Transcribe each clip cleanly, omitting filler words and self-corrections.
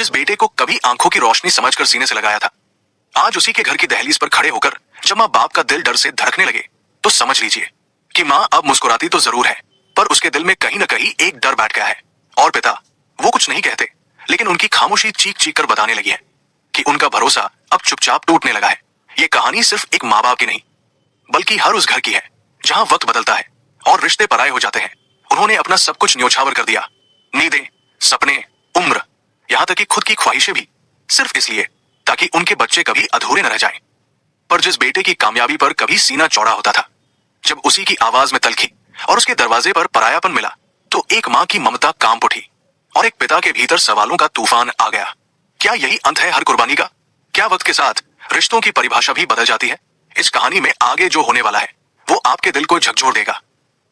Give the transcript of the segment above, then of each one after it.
जिस बेटे को कभी आंखों की रोशनी समझकर सीने से लगाया था, आज उसी के घर की दहलीज पर खड़े होकर जब माँ बाप का दिल डर से धड़कने लगे तो समझ लीजिए कि माँ अब मुस्कुराती तो जरूर है, पर उसके दिल में कहीं न कहीं एक डर बैठ गया है। और पिता वो कुछ नहीं कहते, लेकिन उनकी खामोशी चीख चीख कर बताने लगी है कि उनका भरोसा अब चुपचाप टूटने लगा है। ये कहानी सिर्फ एक माँ बाप की नहीं, बल्कि हर उस घर की है जहां वक्त बदलता है और रिश्ते पराये हो जाते हैं। उन्होंने अपना सब कुछ न्योछावर कर दिया, नींदें, सपने, उम्र, यहां तक कि खुद की ख्वाहिशें भी, सिर्फ इसलिए ताकि उनके बच्चे कभी अधूरे न रह जाएं। पर जिस बेटे की कामयाबी पर कभी सीना चौड़ा होता था, जब उसी की आवाज में तलखी और उसके दरवाजे पर परायापन मिला, तो एक माँ की ममता कांप उठी और एक पिता के भीतर सवालों का तूफान आ गया। क्या यही अंत है हर कुर्बानी का? क्या वक्त के साथ रिश्तों की परिभाषा भी बदल जाती है? इस कहानी में आगे जो होने वाला है वो आपके दिल को झकझोर देगा,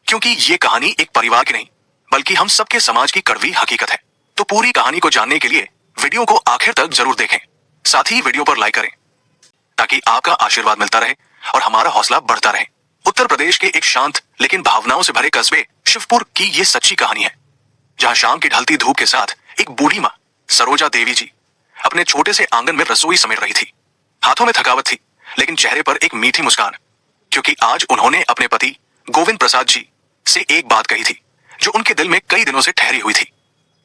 क्योंकि ये कहानी एक परिवार की नहीं, बल्कि हम सबके समाज की कड़वी हकीकत है। तो पूरी कहानी को जानने के लिए वीडियो को आखिर तक जरूर देखें। साथ ही वीडियो पर लाइक करें ताकि आपका आशीर्वाद मिलता रहे और हमारा हौसला बढ़ता रहे। उत्तर प्रदेश के एक शांत लेकिन भावनाओं से भरे कस्बे शिवपुर की ये सच्ची कहानी है, जहां शाम की ढलती धूप के साथ एक बूढ़ी माँ सरोजा देवी जी अपने छोटे से आंगन में रसोई समेट रही थी। हाथों में थकावट थी, लेकिन चेहरे पर एक मीठी मुस्कान, क्योंकि आज उन्होंने अपने पति गोविंद प्रसाद जी से एक बात कही थी जो उनके दिल में कई दिनों से ठहरी हुई थी।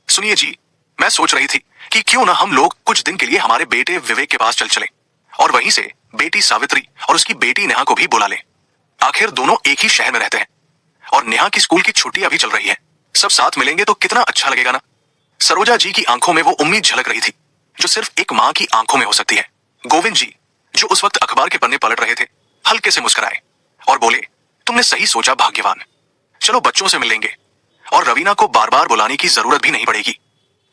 सुनिए जी, मैं सोच रही थी कि क्यों ना हम लोग कुछ दिन के लिए हमारे बेटे विवेक के पास चल चले और वहीं से बेटी सावित्री और उसकी बेटी नेहा को भी बुला लें। आखिर दोनों एक ही शहर में रहते हैं और नेहा की स्कूल की छुट्टियां भी चल रही है। सब साथ मिलेंगे तो कितना अच्छा लगेगा ना। सरोजा जी की आंखों में वो उम्मीद झलक रही थी जो सिर्फ एक माँ की आंखों में हो सकती है। गोविंद जी, जो उस वक्त अखबार के पन्ने पलट रहे थे, हल्के से मुस्कुराए और बोले, तुमने सही सोचा भाग्यवान। चलो बच्चों से मिल लेंगे और रवीना को बार बार बुलाने की जरूरत भी नहीं पड़ेगी।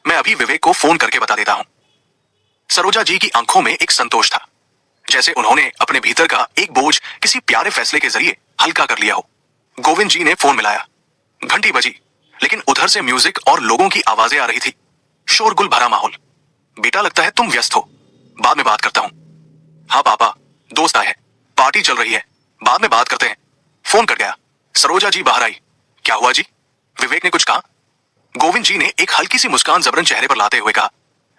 मैं अभी विवेक को फोन करके बता देता हूँ। सरोजा जी की आंखों में एक संतोष था, जैसे उन्होंने अपने भीतर का एक बोझ किसी प्यारे फैसले के जरिए हल्का कर लिया हो। गोविंद जी ने फोन मिलाया। घंटी बजी, लेकिन उधर से म्यूजिक और लोगों की आवाजें आ रही थी। शोरगुल भरा माहौल। बेटा, लगता है तुम व्यस्त हो, बाद में बात करता हूँ। हाँ पापा, दोस्त आए हैं, पार्टी चल रही है, बाद में बात करते हैं। फोन कट गया। सरोजा जी बाहर आई। क्या हुआ जी? विवेक ने कुछ कहा? गोविंद जी ने एक हल्की सी मुस्कान जबरन चेहरे पर लाते हुए कहा,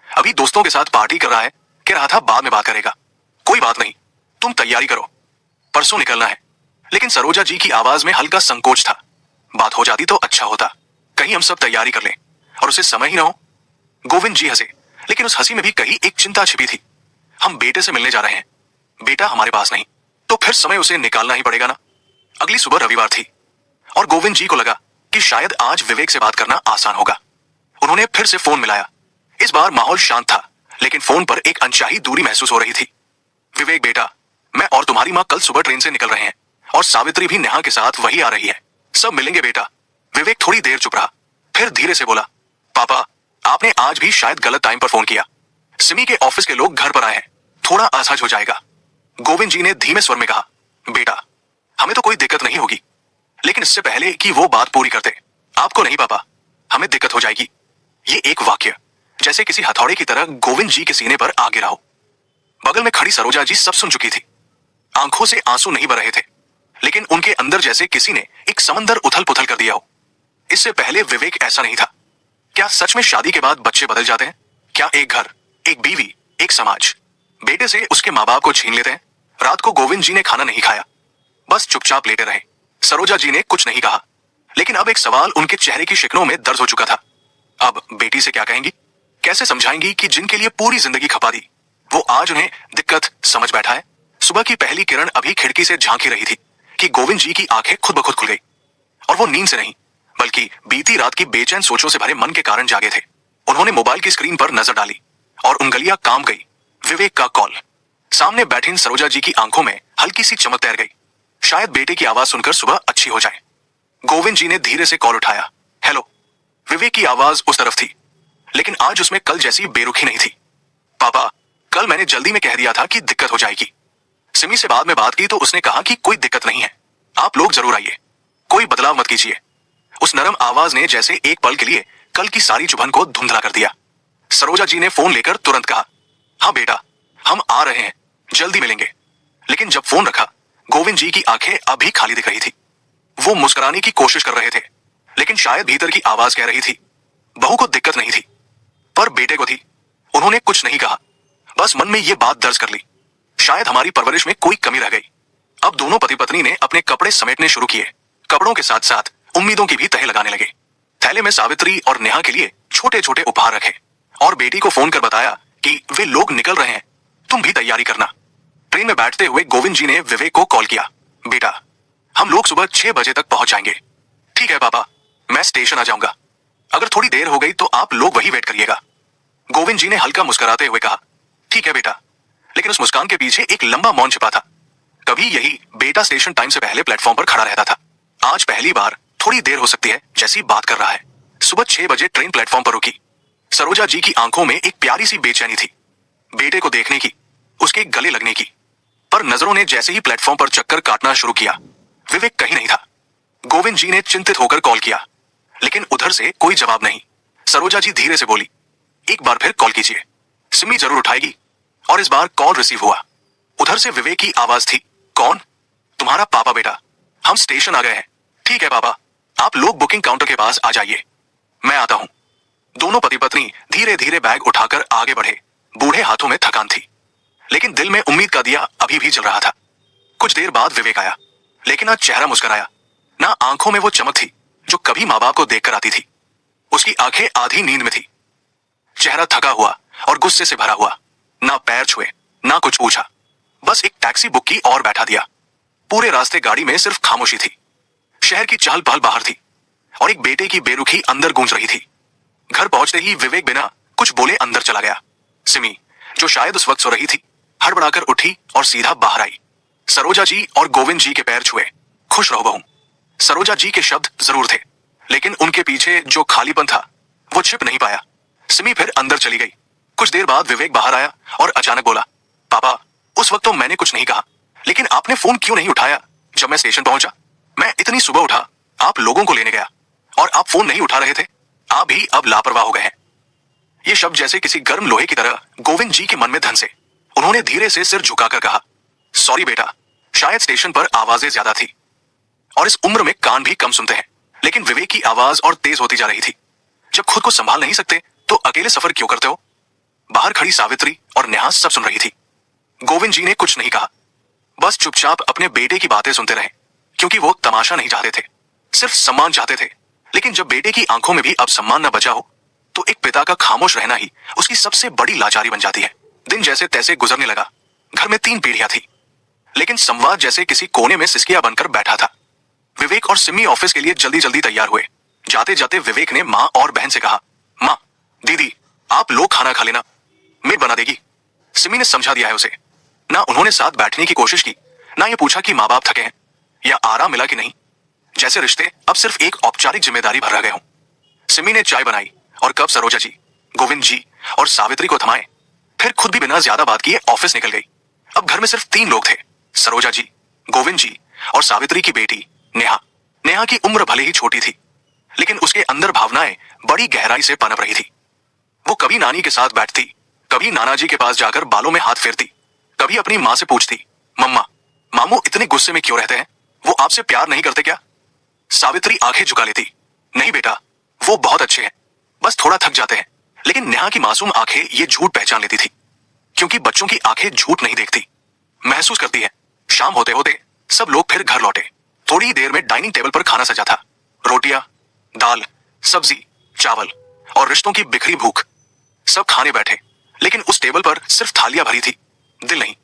अभी दोस्तों के साथ पार्टी कर रहा है, कह रहा था बाद में बात करेगा। कोई बात नहीं, तुम तैयारी करो, परसों निकलना है। लेकिन सरोजा जी की आवाज में हल्का संकोच था। बात हो जाती तो अच्छा होता, कहीं हम सब तैयारी कर लें और उसे समय ही ना हो। गोविंद जी हंसे, लेकिन उस हंसी में भी कहीं एक चिंता छिपी थी। हम बेटे से मिलने जा रहे हैं, बेटा हमारे पास नहीं, तो फिर समय उसे निकालना ही पड़ेगा ना। अगली सुबह रविवार थी और गोविंद जी को लगा कि शायद आज विवेक से बात करना आसान होगा। उन्होंने फिर से फोन मिलाया। इस बार माहौल शांत था, लेकिन फोन पर एक अनचाही दूरी महसूस हो रही थी। विवेक बेटा, मैं और तुम्हारी माँ कल सुबह ट्रेन से निकल रहे हैं और सावित्री भी नेहा के साथ वही आ रही है। सब मिलेंगे बेटा। विवेक थोड़ी देर चुप रहा, फिर धीरे से बोला, पापा, आपने आज भी शायद गलत टाइम पर फोन किया। सिमी के ऑफिस के लोग घर पर आए हैं, थोड़ा असहज हो जाएगा। गोविंद जी ने धीमे स्वर में कहा, बेटा, हमें तो कोई दिक्कत नहीं होगी, लेकिन इससे पहले कि वो बात पूरी करते, आपको नहीं पापा, हमें दिक्कत हो जाएगी। ये एक वाक्य जैसे किसी हथौड़े की तरह गोविंद जी के सीने पर आ गिरा हो। बगल में खड़ी सरोजा जी सब सुन चुकी थी। आंखों से आंसू नहीं बह रहे थे, लेकिन उनके अंदर जैसे किसी ने एक समंदर उथल पुथल कर दिया हो। इससे पहले विवेक ऐसा नहीं था। क्या सच में शादी के बाद बच्चे बदल जाते हैं? क्या एक घर, एक बीवी, एक समाज बेटे से उसके माँ बाप को छीन लेते हैं? रात को गोविंद जी ने खाना नहीं खाया, बस चुपचाप लेटे रहे। सरोजा जी ने कुछ नहीं कहा, लेकिन अब एक सवाल उनके चेहरे की शिकनों में दर्ज हो चुका था। अब बेटी से क्या कहेंगी? कैसे समझाएंगी कि जिनके लिए पूरी जिंदगी खपा दी, वो आज उन्हें दिक्कत समझ बैठा है? सुबह की पहली किरण अभी खिड़की से झांकी रही थी कि गोविंद जी की आंखें खुद ब खुद खुल गई, और वो नींद से नहीं, बल्कि बीती रात की बेचैन सोचों से भरे मन के कारण जागे थे। उन्होंने मोबाइल की स्क्रीन पर नजर डाली और उंगलियां काम गई। विवेक का कॉल। सामने बैठी सरोजा जी की आंखों में हल्की सी चमक तैर गई। शायद बेटे की आवाज सुनकर सुबह अच्छी हो जाए। गोविंद जी ने धीरे से कॉल उठाया। हेलो। विवेक की आवाज उस तरफ थी, लेकिन आज उसमें कल जैसी बेरुखी नहीं थी। पापा, कल मैंने जल्दी में कह दिया था कि दिक्कत हो जाएगी। सिमी से बाद में बात की तो उसने कहा कि कोई दिक्कत नहीं है, आप लोग जरूर आइए, कोई बदलाव मत कीजिए। उस नरम आवाज ने जैसे एक पल के लिए कल की सारी चुभन को धुंधला कर दिया। सरोजा जी ने फोन लेकर तुरंत कहा, हाँ बेटा, हम आ रहे हैं, जल्दी मिलेंगे। लेकिन जब फोन रखा, गोविंद जी की आंखें अभी खाली दिख रही थी। वो मुस्कुराने की कोशिश कर रहे थे, लेकिन शायद भीतर की आवाज कह रही थी, बहू को दिक्कत नहीं थी, पर बेटे को थी। उन्होंने कुछ नहीं कहा, बस मन में ये बात दर्ज कर ली, शायद हमारी परवरिश में कोई कमी रह गई। अब दोनों पति पत्नी ने अपने कपड़े समेटने शुरू किए। कपड़ों के साथ साथ उम्मीदों की भी तह लगाने लगे। थैले में सावित्री और नेहा के लिए छोटे छोटे उपहार रखे और बेटी को फोन कर बताया कि वे लोग निकल रहे हैं, तुम भी तैयारी करना। ट्रेन में बैठते हुए गोविंद जी ने विवेक को कॉल किया, बेटा हम लोग सुबह 6 बजे तक पहुंच जाएंगे। ठीक है पापा, मैं स्टेशन आ जाऊंगा। अगर थोड़ी देर हो गई तो आप लोग वही वेट करिएगा। गोविंद जी ने हल्का मुस्कुराते हुए कहा, ठीक है बेटा। लेकिन उस मुस्कान के पीछे एक लंबा मौन छिपा था। कभी यही बेटा स्टेशन टाइम से पहले प्लेटफॉर्म पर खड़ा रहता था। आज पहली बार थोड़ी देर हो सकती है जैसी बात कर रहा है। सुबह 6 बजे ट्रेन प्लेटफॉर्म पर रुकी। सरोजा जी की आंखों में एक प्यारी सी बेचैनी थी, बेटे को देखने की, उसके गले लगने की। पर नजरों ने जैसे ही प्लेटफॉर्म पर चक्कर काटना शुरू किया, विवेक कहीं नहीं था। गोविंद जी ने चिंतित होकर कॉल किया, लेकिन उधर से कोई जवाब नहीं। सरोजा जी धीरे से बोली, एक बार फिर कॉल कीजिए, सिमी जरूर उठाएगी। और इस बार कॉल रिसीव हुआ। उधर से विवेक की आवाज थी, कौन? तुम्हारा पापा बेटा, हम स्टेशन आ गए हैं। ठीक है पापा, आप लोग बुकिंग काउंटर के पास आ जाइए, मैं आता हूं। दोनों पति पत्नी धीरे धीरे बैग उठाकर आगे बढ़े। बूढ़े हाथों में थकान थी, लेकिन दिल में उम्मीद का दिया अभी भी जल रहा था। कुछ देर बाद विवेक आया, लेकिन आज चेहरा मुस्कुराया। ना आंखों में वो चमक थी जो कभी माँ बाप को देखकर आती थी। उसकी आंखें आधी नींद में थी, चेहरा थका हुआ और गुस्से से भरा हुआ। ना पैर छुए, ना कुछ पूछा, बस एक टैक्सी बुक की और बैठा दिया। पूरे रास्ते गाड़ी में सिर्फ खामोशी थी। शहर की चहल पहल बाहर थी और एक बेटे की बेरुखी अंदर गूंज रही थी। घर पहुंचते ही विवेक बिना कुछ बोले अंदर चला गया। सिमी, जो शायद उस वक्त सो रही थी, हड़बड़ाकर उठी और सीधा बाहर आई। सरोजा जी और गोविंद जी के पैर छुए, खुश रहो बहू। सरोजा जी के शब्द जरूर थे, लेकिन उनके पीछे जो खालीपन था वो छिप नहीं पाया। सिमी फिर अंदर चली गई। कुछ देर बाद विवेक बाहर आया और अचानक बोला, पापा उस वक्त तो मैंने कुछ नहीं कहा, लेकिन आपने फोन क्यों नहीं उठाया जब मैं स्टेशन पहुंचा? मैं इतनी सुबह उठा, आप लोगों को लेने गया, और आप फोन नहीं उठा रहे थे। आप भी अब लापरवाह हो गए हैं। ये शब्द जैसे किसी गर्म लोहे की तरह गोविंद जी के मन में धंसे। उन्होंने धीरे से सिर झुकाकर कहा, सॉरी बेटा, शायद स्टेशन पर आवाजें ज्यादा थी और इस उम्र में कान भी कम सुनते हैं। लेकिन विवेक की आवाज और तेज होती जा रही थी। जब खुद को संभाल नहीं सकते तो अकेले सफर क्यों करते हो? बाहर खड़ी सावित्री और नेहा सब सुन रही थी। गोविंद जी ने कुछ नहीं कहा, बस चुपचाप अपने बेटे की बातें सुनते रहे, क्योंकि वो तमाशा नहीं चाहते थे, सिर्फ सम्मान चाहते थे। लेकिन जब बेटे की आंखों में भी अब सम्मान न बचा हो, तो एक पिता का खामोश रहना ही उसकी सबसे बड़ी लाचारी बन जाती है। दिन जैसे तैसे गुजरने लगा। घर में 3 पीढ़ियां थी, लेकिन संवाद जैसे किसी कोने में सिसकिया बनकर बैठा था। विवेक और सिमी ऑफिस के लिए जल्दी जल्दी तैयार हुए। जाते जाते विवेक ने माँ और बहन से कहा, माँ, दीदी, आप लोग खाना खा लेना, मेड बना देगी। सिमी ने समझा दिया है उसे। ना उन्होंने साथ बैठने की कोशिश की, ना ये पूछा कि माँ बाप थके हैं या आराम मिला कि नहीं। जैसे रिश्ते अब सिर्फ एक औपचारिक जिम्मेदारी भर रह गए हों। सिमी ने चाय बनाई और कप सरोजा जी, गोविंद जी और सावित्री को थमाए, फिर खुद भी बिना ज्यादा बात किए ऑफिस निकल गई। अब घर में सिर्फ 3 लोग थे, सरोजा जी, गोविंद जी और सावित्री की बेटी नेहा। नेहा की उम्र भले ही छोटी थी, लेकिन उसके अंदर भावनाएं बड़ी गहराई से पनप रही थी। वो कभी नानी के साथ बैठती, कभी नाना जी के पास जाकर बालों में हाथ फेरती, कभी अपनी माँ से पूछती, मम्मा, मामू इतने गुस्से में क्यों रहते हैं? वो आपसे प्यार नहीं करते क्या? सावित्री आंखें झुका लेती, नहीं बेटा, वो बहुत अच्छे हैं, बस थोड़ा थक जाते हैं। लेकिन नेहा की मासूम आंखें ये झूठ पहचान लेती थी, क्योंकि बच्चों की आंखें झूठ नहीं देखती, महसूस करती है। शाम होते होते सब लोग फिर घर लौटे। थोड़ी देर में डाइनिंग टेबल पर खाना सजा था। रोटियां, दाल, सब्जी, चावल और रिश्तों की बिखरी भूख। सब खाने बैठे, लेकिन उस टेबल पर सिर्फ थालियां भरी थी, दिल नहीं।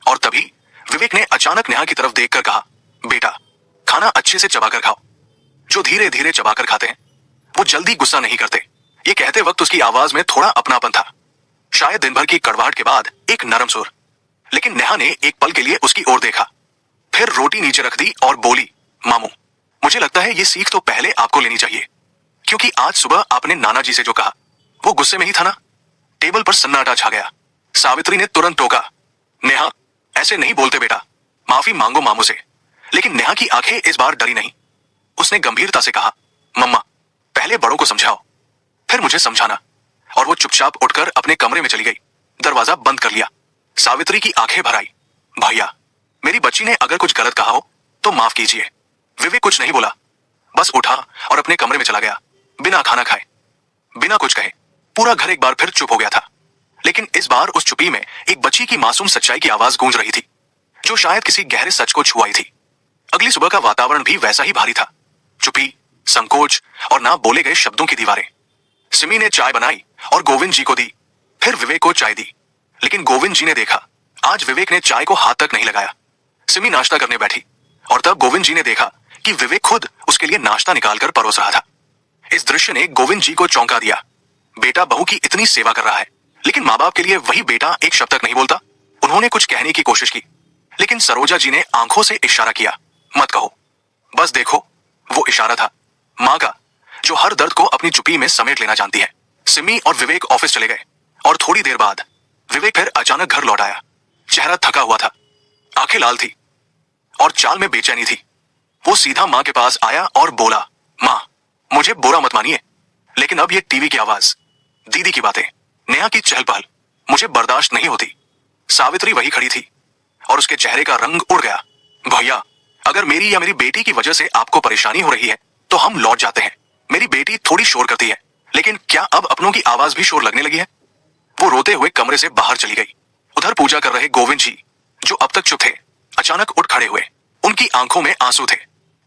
और तभी विवेक ने अचानक नेहा की तरफ देखकर कहा, बेटा, खाना अच्छे से चबाकर खाओ। जो धीरे धीरे चबाकर खाते हैं वो जल्दी गुस्सा नहीं करते। ये कहते वक्त उसकी आवाज में थोड़ा अपनापन था, शायद दिन भर की कड़वाहट के बाद एक नरम सुर। लेकिन नेहा ने एक पल के लिए उसकी ओर देखा, फिर रोटी नीचे रख दी और बोली, मामू, मुझे लगता है ये सीख तो पहले आपको लेनी चाहिए, क्योंकि आज सुबह आपने नाना जी से जो कहा वो गुस्से में ही था ना। टेबल पर सन्नाटा छा गया। सावित्री ने तुरंत टोका, नेहा, ऐसे नहीं बोलते बेटा, माफी मांगो मामू से। लेकिन नेहा की आंखें इस बार डरी नहीं। उसने गंभीरता से कहा, मम्मा, पहले बड़ों को समझाओ, फिर मुझे समझाना। और वो चुपचाप उठकर अपने कमरे में चली गई, दरवाजा बंद कर लिया। सावित्री की आंखें भर आई, भैया, मेरी बच्ची ने अगर कुछ गलत कहा हो तो माफ कीजिए। विवेक कुछ नहीं बोला, बस उठा और अपने कमरे में चला गया, बिना खाना खाए, बिना कुछ कहे। पूरा घर एक बार फिर चुप हो गया था। लेकिन इस बार उस चुप्पी में एक बच्ची की मासूम सच्चाई की आवाज गूंज रही थी, जो शायद किसी गहरे सच को छुआई थी। अगली सुबह का वातावरण भी वैसा ही भारी था। चुप्पी, संकोच और ना बोले गए शब्दों की दीवारें। सिमी ने चाय बनाई और गोविंद जी को दी, फिर विवेक को चाय दी। लेकिन गोविंद जी ने देखा, आज विवेक ने चाय को हाथ तक नहीं लगाया। सिमी नाश्ता करने बैठी और तब गोविंद जी ने देखा कि विवेक खुद उसके लिए नाश्ता निकालकर परोस रहा था। इस दृश्य ने गोविंद जी को चौंका दिया। बेटा बहू की इतनी सेवा कर रहा है, लेकिन माँ बाप के लिए वही बेटा एक शब्द तक नहीं बोलता। उन्होंने कुछ कहने की कोशिश की, लेकिन सरोजा जी ने आंखों से इशारा किया, मत कहो, बस देखो। वो इशारा था माँ का, जो हर दर्द को अपनी चुप्पी में समेट लेना जानती है। सिमी और विवेक ऑफिस चले गए और थोड़ी देर बाद विवेक फिर अचानक घर लौट आया। चेहरा थका हुआ था, आंखें लाल थी और चाल में बेचैनी थी। वो सीधा माँ के पास आया और बोला, माँ, मुझे बुरा मत मानिए, लेकिन अब ये टीवी की आवाज, दीदी की बातें, नेहा की चहल पहल मुझे बर्दाश्त नहीं होती। सावित्री वही खड़ी थी और उसके चेहरे का रंग उड़ गया। भैया, अगर मेरी या मेरी बेटी की वजह से आपको परेशानी हो रही है तो हम लौट जाते हैं। मेरी बेटी थोड़ी शोर करती है, लेकिन क्या अब अपनों की आवाज भी शोर लगने लगी है? वो रोते हुए कमरे से बाहर चली गई। उधर पूजा कर रहे गोविंद जी, जो अब तक चुप थे, अचानक उठ खड़े हुए। उनकी आंखों में आंसू थे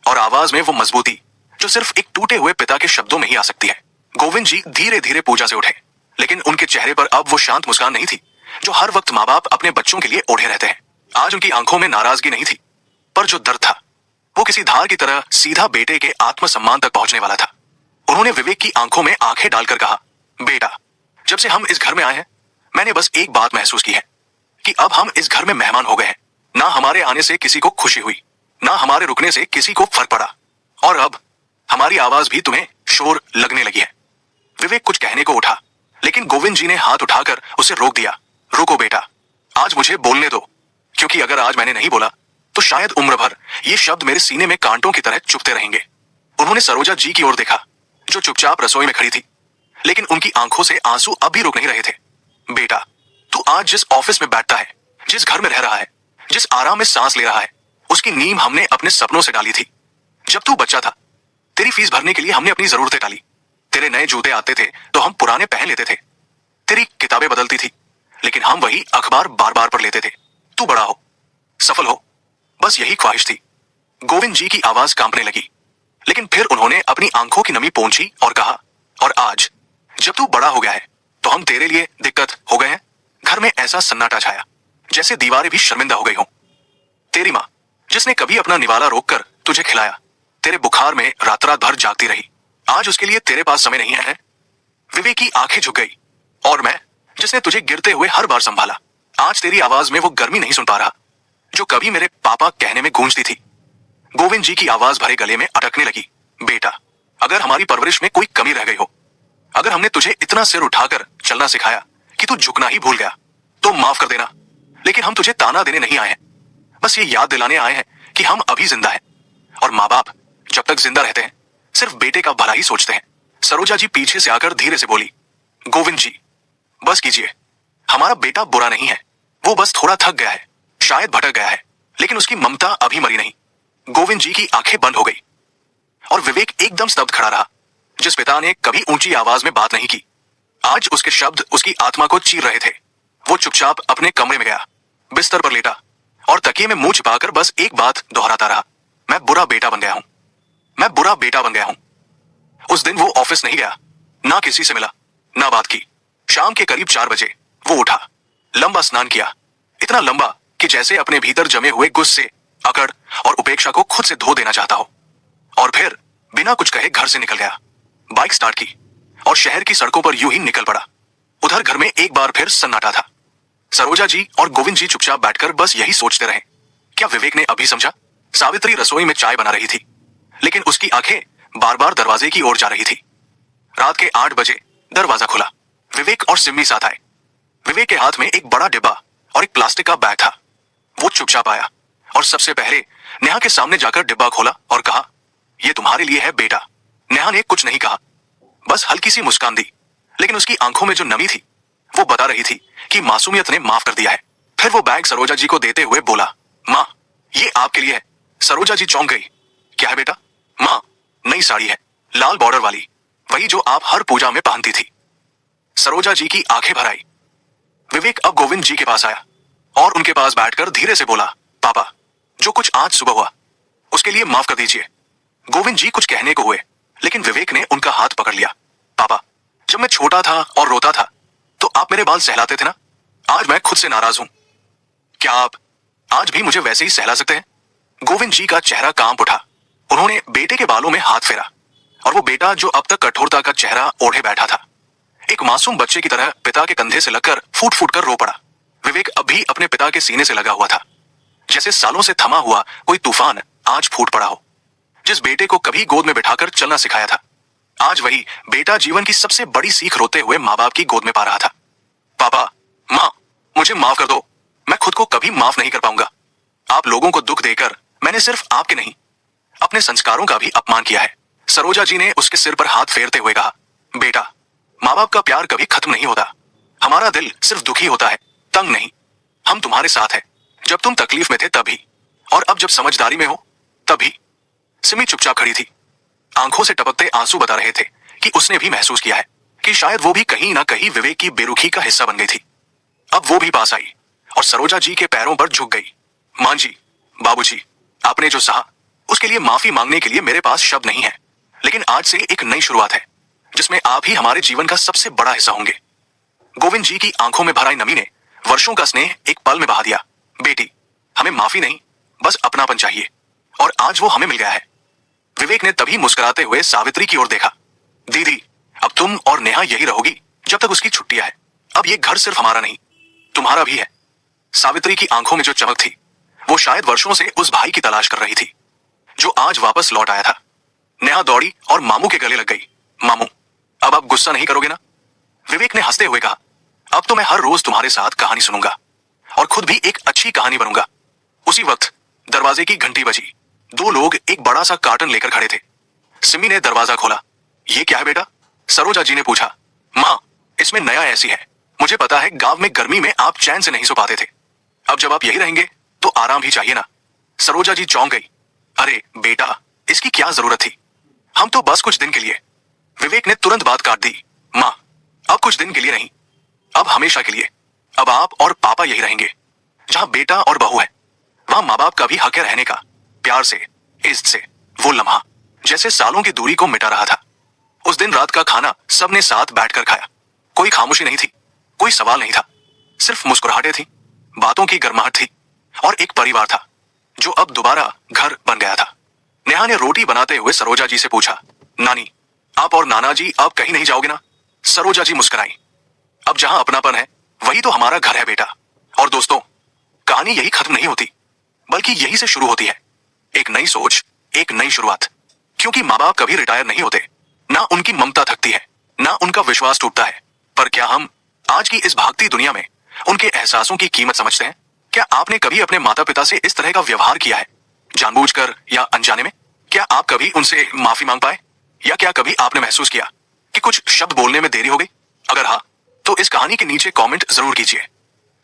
और आवाज में वो मजबूती जो सिर्फ एक टूटे हुए पिता के शब्दों में ही आ सकती है। गोविंद जी धीरे धीरे पूजा से उठे, लेकिन उनके चेहरे पर अब वो शांत मुस्कान नहीं थी जो हर वक्त माँ बाप अपने बच्चों के लिए ओढ़े रहते हैं। आज उनकी आंखों में नाराजगी नहीं थी, पर जो दर्द था वो किसी धार की तरह सीधा बेटे के आत्मसम्मान तक पहुंचने वाला था। उन्होंने विवेक की आंखों में आंखें डालकर कहा, बेटा, जब से हम इस घर में आए हैं, मैंने बस एक बात महसूस की है कि अब हम इस घर में मेहमान हो गए हैं। ना हमारे आने से किसी को खुशी हुई, ना हमारे रुकने से किसी को फर्क पड़ा, और अब हमारी आवाज भी तुम्हें शोर लगने लगी है। विवेक कुछ कहने को उठा, लेकिन गोविंद जी ने हाथ उठाकर उसे रोक दिया। रुको बेटा, आज मुझे बोलने दो, क्योंकि अगर आज मैंने नहीं बोला तो शायद उम्र भर ये शब्द मेरे सीने में कांटों की तरह चुभते रहेंगे। उन्होंने सरोजा जी की ओर देखा, जो चुपचाप रसोई में खड़ी थी, लेकिन उनकी आंखों से आंसू अब भी रुक नहीं रहे थे। बेटा, तू आज जिस ऑफिस में बैठता है, जिस घर में रह रहा है, जिस आराम में सांस ले रहा है, उसकी नींव हमने अपने सपनों से डाली थी। जब तू बच्चा था, तेरी फीस भरने के लिए हमने अपनी जरूरतें डाली। तेरे नए जूते आते थे तो हम पुराने पहन लेते थे। तेरी किताबें बदलती थी, लेकिन हम वही अखबार बार बार पढ़ लेते थे। तू बड़ा हो, सफल हो, बस यही ख्वाहिश थी। गोविंद जी की आवाज कांपने लगी, लेकिन फिर उन्होंने अपनी आंखों की नमी पोंछी और कहा, और आज जब तू बड़ा हो गया है तो हम तेरे लिए दिक्कत हो गए हैं। घर में ऐसा सन्नाटा छाया जैसे दीवारें भी शर्मिंदा हो गई हों। तेरी माँ, जिसने कभी अपना निवाला रोककर तुझे खिलाया, तेरे बुखार में रात रात भर जागती रही, आज उसके लिए तेरे पास समय नहीं है। विवेक की आंखें झुक गई। और मैं, जिसने तुझे गिरते हुए हर बार संभाला, आज तेरी आवाज में वो गर्मी नहीं सुन पा रहा जो कभी मेरे पापा कहने में गूंजती थी। गोविंद जी की आवाज भरे गले में अटकने लगी। बेटा, अगर हमारी परवरिश में कोई कमी रह गई हो, अगर हमने तुझे इतना सिर उठाकर चलना सिखाया कि तू झुकना ही भूल गया, तो माफ कर देना। लेकिन हम तुझे ताना देने नहीं आए हैं, बस ये याद दिलाने आए हैं कि हम अभी जिंदा हैं, और माँ बाप जब तक जिंदा रहते हैं सिर्फ बेटे का भला ही सोचते हैं। सरोजा जी पीछे से आकर धीरे से बोली, गोविंद जी, बस कीजिए। हमारा बेटा बुरा नहीं है, वो बस थोड़ा थक गया है, शायद भटक गया है, लेकिन उसकी ममता अभी मरी नहीं। गोविंद जी की आंखें बंद हो गई और विवेक एकदम स्तब्ध खड़ा रहा। जिस पिता ने कभी ऊंची आवाज में बात नहीं की, आज उसके शब्द उसकी आत्मा को चीर रहे थे। वो चुपचाप अपने कमरे में गया, बिस्तर पर लेटा और तकिए में मुंह छिपाकर बस एक बात दोहराता रहा, मैं बुरा बेटा बन गया हूं, मैं बुरा बेटा बन गया हूं। उस दिन वो ऑफिस नहीं गया, ना किसी से मिला, ना बात की। शाम के करीब 4 बजे वो उठा, लंबा स्नान किया, इतना लंबा कि जैसे अपने भीतर जमे हुए गुस्से, अकड़ और उपेक्षा को खुद से धो देना चाहता हो। और फिर बिना कुछ कहे घर से निकल गया। बाइक स्टार्ट की और शहर की सड़कों पर यूं ही निकल पड़ा। उधर घर में एक बार फिर सन्नाटा था। सरोजा जी और गोविंद जी चुपचाप बैठकर बस यही सोचते रहे, क्या विवेक ने अभी समझा? सावित्री रसोई में चाय बना रही थी, लेकिन उसकी आंखें बार बार दरवाजे की ओर जा रही थी। रात के 8 बजे दरवाजा खुला। विवेक और सिमी साथ आए। विवेक के हाथ में एक बड़ा डिब्बा और एक प्लास्टिक का बैग था। वो चुपचाप आया और सबसे पहले नेहा के सामने जाकर डिब्बा खोला और कहा, ये तुम्हारे लिए है बेटा। नेहा ने कुछ नहीं कहा, बस हल्की सी मुस्कान दी, लेकिन उसकी आंखों में जो नमी थी वो बता रही थी कि मासूमियत ने माफ कर दिया है। फिर वो बैग सरोजा जी को देते हुए बोला, माँ, ये आपके लिए है। सरोजा जी चौंक गई। क्या है बेटा? माँ, नई साड़ी है, लाल बॉर्डर वाली, वही जो आप हर पूजा में पहनती थी। सरोजा जी की आंखें भर आई। विवेक अब गोविंद जी के पास आया और उनके पास बैठकर धीरे से बोला, पापा, जो कुछ आज सुबह हुआ उसके लिए माफ कर दीजिए। गोविंद जी कुछ कहने को हुए, लेकिन विवेक ने उनका हाथ पकड़ लिया। पापा, जब मैं छोटा था और रोता था तो आप मेरे बाल सहलाते थे ना। आज मैं खुद से नाराज हूं। क्या आप आज भी मुझे वैसे ही सहला सकते हैं? गोविंद जी का चेहरा कांप उठा। उन्होंने बेटे के बालों में हाथ फेरा और वो बेटा जो अब तक कठोरता का चेहरा ओढ़े बैठा था, एक मासूम बच्चे की तरह पिता के कंधे से लगकर फूट फूट कर रो पड़ा। विवेक अब भी अपने पिता के सीने से लगा हुआ था, जैसे सालों से थमा हुआ कोई तूफान आज फूट पड़ा हो। जिस बेटे को कभी गोद में बिठाकर चलना सिखाया था, आज वही बेटा जीवन की सबसे बड़ी सीख रोते हुए माँ बाप की गोद में पा रहा था। पापा, माँ, मुझे माफ कर दो। मैं खुद को कभी माफ नहीं कर पाऊंगा। आप लोगों को दुख देकर मैंने सिर्फ आपके नहीं, अपने संस्कारों का भी अपमान किया है। सरोजा जी ने उसके सिर पर हाथ फेरते हुए कहा, बेटा, माँ बाप का प्यार कभी खत्म नहीं होता। हमारा दिल सिर्फ दुखी होता है, तंग नहीं। हम तुम्हारे साथ हैं, जब तुम तकलीफ में थे तभी, और अब जब समझदारी में हो तभी। सिमी चुपचाप खड़ी थी। आंखों से टपकते आंसू बता रहे थे कि उसने भी महसूस किया है कि शायद वो भी कहीं ना कहीं विवेक की बेरुखी का हिस्सा बन गई थी। अब वो भी पास आई और सरोजा जी के पैरों पर झुक गई। मां जी, बाबूजी, आपने जो सहा उसके लिए माफी मांगने के लिए मेरे पास शब्द नहीं है, लेकिन आज से एक नई शुरुआत है जिसमें आप ही हमारे जीवन का सबसे बड़ा हिस्सा होंगे। गोविंद जी की आंखों में भर आई नमी ने वर्षों का स्नेह एक पल में बहा दिया। बेटी, हमें माफी नहीं, बस अपनापन चाहिए, और आज वो हमें मिल गया है। विवेक ने तभी मुस्कुराते हुए सावित्री की ओर देखा। दीदी, अब तुम और नेहा यही रहोगी जब तक उसकी छुट्टियां है। अब ये घर सिर्फ हमारा नहीं, तुम्हारा भी है। सावित्री की आंखों में जो चमक थी, वो शायद वर्षों से उस भाई की तलाश कर रही थी जो आज वापस लौट आया था। नेहा दौड़ी और मामू के गले लग गई। मामू, अब आप गुस्सा नहीं करोगे ना? विवेक ने हंसते हुए कहा, अब तो मैं हर रोज तुम्हारे साथ कहानी सुनूंगा और खुद भी एक अच्छी कहानी बनूंगा। उसी वक्त दरवाजे की घंटी बजी। दो लोग एक बड़ा सा कार्टन लेकर खड़े थे। सिमी ने दरवाजा खोला। ये क्या है बेटा? सरोजा जी ने पूछा। माँ, इसमें नया ऐसी है। मुझे पता है गांव में गर्मी में आप चैन से नहीं सो पाते थे, अब जब आप यही रहेंगे तो आराम भी चाहिए ना। सरोजा जी चौंक गई। अरे बेटा, इसकी क्या जरूरत थी? हम तो बस कुछ दिन के लिए। विवेक ने तुरंत बात काट दी। माँ, अब कुछ दिन के लिए नहीं, अब हमेशा के लिए। अब आप और पापा यही रहेंगे। जहां बेटा और बहू है, वहां माँ बाप का भी हक है रहने का, प्यार से, इज्जत से। वो लम्हा जैसे सालों की दूरी को मिटा रहा था। उस दिन रात का खाना सबने साथ बैठकर खाया। कोई खामोशी नहीं थी, कोई सवाल नहीं था, सिर्फ मुस्कुराहटें थी, बातों की गर्माहट थी, और एक परिवार था जो अब दोबारा घर बन गया था। नेहा ने रोटी बनाते हुए सरोजा जी से पूछा, नानी, आप और नाना जी अब कहीं नहीं जाओगे ना? सरोजा जी मुस्कुराई। अब जहां अपनापन है वही तो हमारा घर है बेटा। और दोस्तों, कहानी यही खत्म नहीं होती, बल्कि यही से शुरू होती है। एक नई सोच, एक नई शुरुआत। क्योंकि माँ बाप कभी रिटायर नहीं होते, ना उनकी ममता थकती है, ना उनका विश्वास टूटता है। पर क्या हम आज की इस भागती दुनिया में उनके एहसासों की कीमत समझते हैं? क्या आपने कभी अपने माता पिता से इस तरह का व्यवहार किया है, जानबूझकर या अनजाने में? क्या आप कभी उनसे माफी मांग पाए, या क्या कभी आपने महसूस किया कि कुछ शब्द बोलने में देरी हो गई? अगर हाँ, तो इस कहानी के नीचे कमेंट जरूर कीजिए।